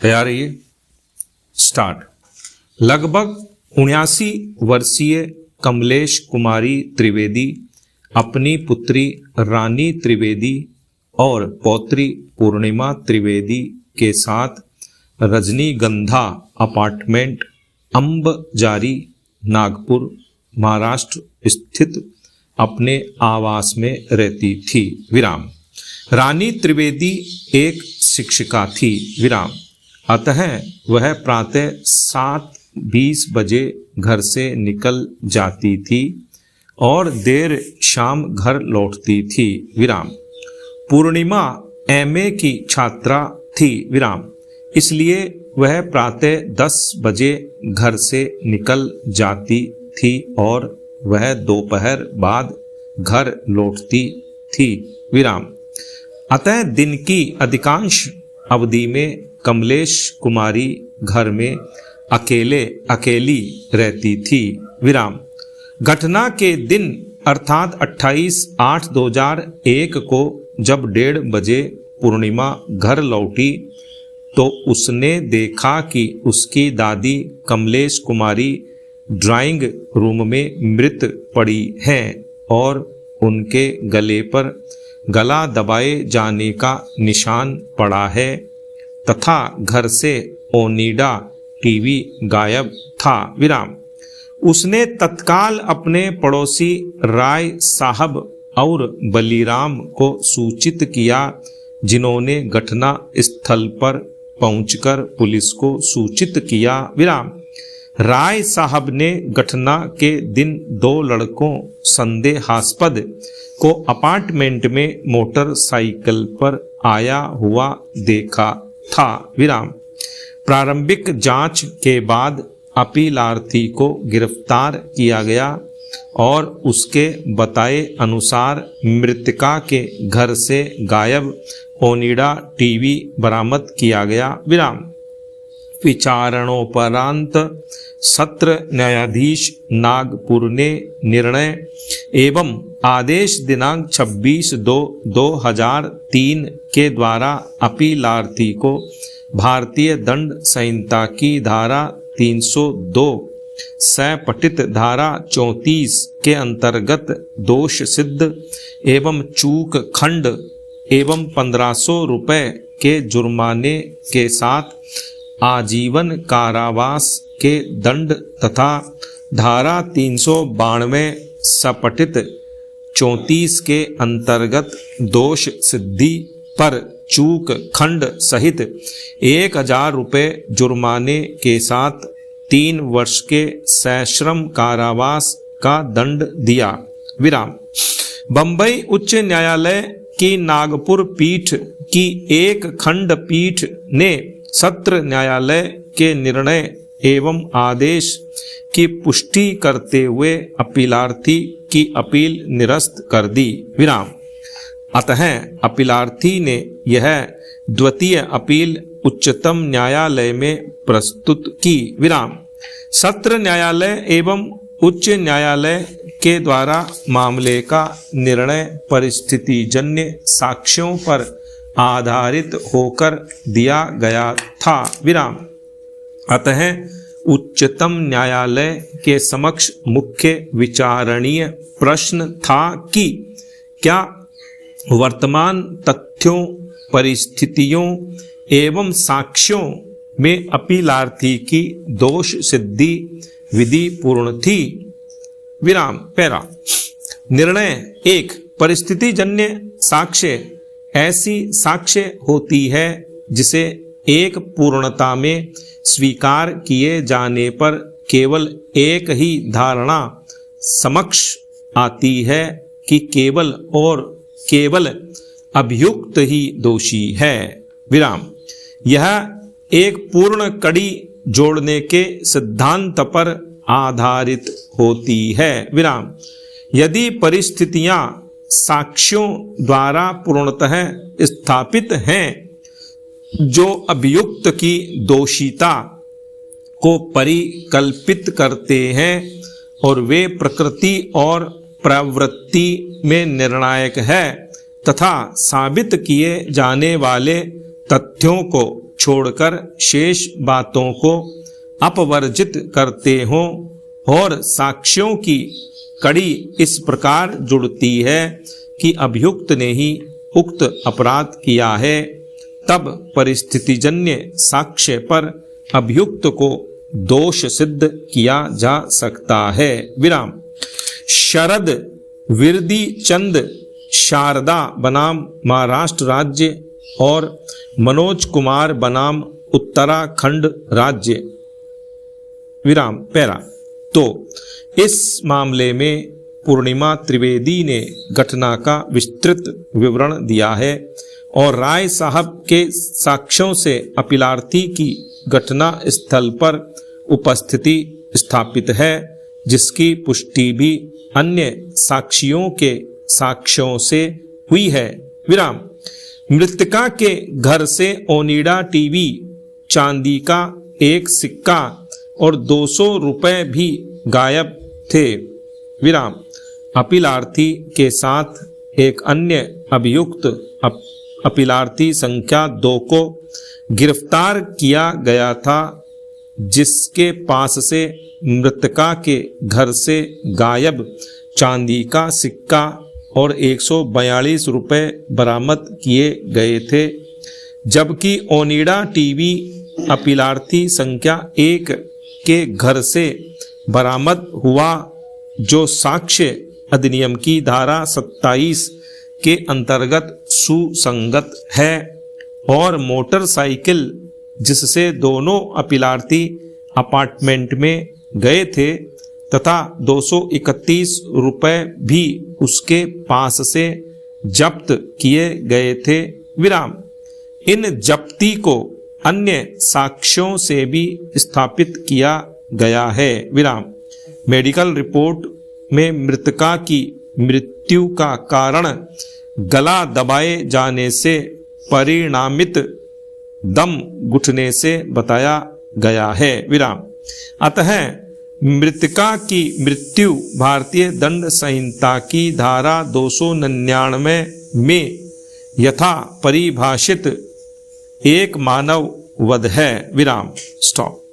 तैयार रहिए। स्टार्ट। लगभग 79 वर्षीय कमलेश कुमारी त्रिवेदी अपनी पुत्री रानी त्रिवेदी और पौत्री पूर्णिमा त्रिवेदी के साथ रजनीगंधा अपार्टमेंट अंबजारी नागपुर महाराष्ट्र स्थित अपने आवास में रहती थी। विराम। रानी त्रिवेदी एक शिक्षिका थी। विराम। अतः वह प्रातः 7:20 बजे घर से निकल जाती थी और देर शाम घर लौटती थी। विराम। पूर्णिमा एमए की छात्रा थी। विराम। इसलिए वह प्रातः 10 बजे घर से निकल जाती थी और वह दोपहर बाद घर लौटती थी। विराम। अतः दिन की अधिकांश अवधि में कमलेश कुमारी घर में अकेली रहती थी। विराम। घटना के दिन अर्थात 28/8/2001 को जब 1:30 बजे पूर्णिमा घर लौटी तो उसने देखा कि उसकी दादी कमलेश कुमारी ड्राइंग रूम में मृत पड़ी हैं और उनके गले पर गला दबाए जाने का निशान पड़ा है तथा घर से ओनिडा टीवी गायब था। विराम। उसने तत्काल अपने पड़ोसी राय साहब और बलीराम को सूचित किया, जिन्होंने घटना स्थल पर पहुंचकर पुलिस को सूचित किया। विराम। राय साहब ने घटना के दिन 2 लड़कों संदेहास्पद को अपार्टमेंट में मोटरसाइकिल पर आया हुआ देखा था। विराम। प्रारंभिक जांच के बाद अपीलार्थी को गिरफ्तार किया गया और उसके बताए अनुसार मृतका के घर से गायब ओनिडा टीवी बरामद किया गया। विराम। विचारणोपरांत सत्र न्यायाधीश नागपुर ने निर्णय एवं आदेश दिनांक 26/2/2003 के द्वारा अपीलार्थी को भारतीय दंड संहिता की धारा 302 सपठित धारा 34 के अंतर्गत दोष सिद्ध एवं चूक खंड एवं 1500 रुपये के जुर्माने के साथ आजीवन कारावास के दंड तथा धारा 392 सपठित 34 के अंतर्गत दोष सिद्धि पर चूक खंड सहित 1000 रुपये जुर्माने के साथ 3 वर्ष के सश्रम कारावास का दंड दिया। विराम। बंबई उच्च न्यायालय की नागपुर पीठ की एक खंडपीठ ने सत्र न्यायालय के निर्णय एवं आदेश की पुष्टि करते हुए अपीलार्थी की अपील निरस्त कर दी। विराम। अतः अपीलार्थी ने यह द्वितीय अपील उच्चतम न्यायालय में प्रस्तुत की। विराम। सत्र न्यायालय एवं उच्च न्यायालय के द्वारा मामले का निर्णय परिस्थितिजन्य साक्ष्यों पर आधारित होकर दिया गया था। विराम। अतः उच्चतम न्यायालय के समक्ष मुख्य विचारणीय प्रश्न था कि क्या वर्तमान तथ्यों, परिस्थितियों एवं साक्ष्यों में अपीलार्थी की दोष सिद्धि विधि पूर्ण थी। विराम। पैरा। निर्णय 1। परिस्थितिजन्य साक्ष्य ऐसी साक्ष्य होती है जिसे एक पूर्णता में स्वीकार किए जाने पर केवल एक ही धारणा समक्ष आती है कि केवल और केवल अभियुक्त ही दोषी है। विराम। यह एक पूर्ण कड़ी जोड़ने के सिद्धांत पर आधारित होती है। विराम। यदि परिस्थितियां साक्ष्यों द्वारा पूर्णतः स्थापित हैं जो अभियुक्त की दोषिता को परिकल्पित करते हैं और वे प्रकृति और प्रवृत्ति में निर्णायक है तथा साबित किए जाने वाले तथ्यों को छोड़कर शेष बातों को अपवर्जित करते हों और साक्ष्यों की कड़ी इस प्रकार जुड़ती है कि अभियुक्त ने ही उक्त अपराध किया है, तब परिस्थितिजन्य साक्ष्य पर अभियुक्त को दोष सिद्ध किया जा सकता है। विराम। शरद विरदी चंद शारदा बनाम महाराष्ट्र राज्य और मनोज कुमार बनाम उत्तराखंड राज्य। विराम पैरा। तो इस मामले में पूर्णिमा त्रिवेदी ने घटना का विस्तृत विवरण दिया है और राय साहब के साक्ष्यों से अपीलार्थी की घटना स्थल पर उपस्थिति स्थापित है, जिसकी पुष्टि भी अन्य साक्षियों के साक्ष्यों से हुई है। विराम। मृतका के घर से ओनिडा टीवी, चांदी का एक सिक्का और 200 रुपए भी गायब थे। विराम। अपीलार्थी के साथ एक अन्य अभियुक्त अपीलार्थी संख्या 2 को गिरफ्तार किया गया था, जिसके पास से मृतका के घर से गायब चांदी का सिक्का और 142 रुपए बरामद किए गए थे, जबकि ओनिडा टीवी अपीलार्थी संख्या 1 के घर से बरामद हुआ, जो साक्ष्य अधिनियम की धारा 27 के अंतर्गत सुसंगत है, और मोटरसाइकिल जिससे दोनों अपीलार्थी अपार्टमेंट में गए थे तथा 231 रुपए भी उसके पास से जब्त किए गए थे। विराम। इन जब्ती को अन्य साक्ष्यों से भी स्थापित किया गया है। विराम। मेडिकल रिपोर्ट में मृतका की मृत्यु का कारण गला दबाए जाने से परिणामित दम घुटने से बताया गया है। विराम। अतः मृतका की मृत्यु भारतीय दंड संहिता की धारा 299 में यथा परिभाषित एक मानव वध है। विराम। स्टॉप।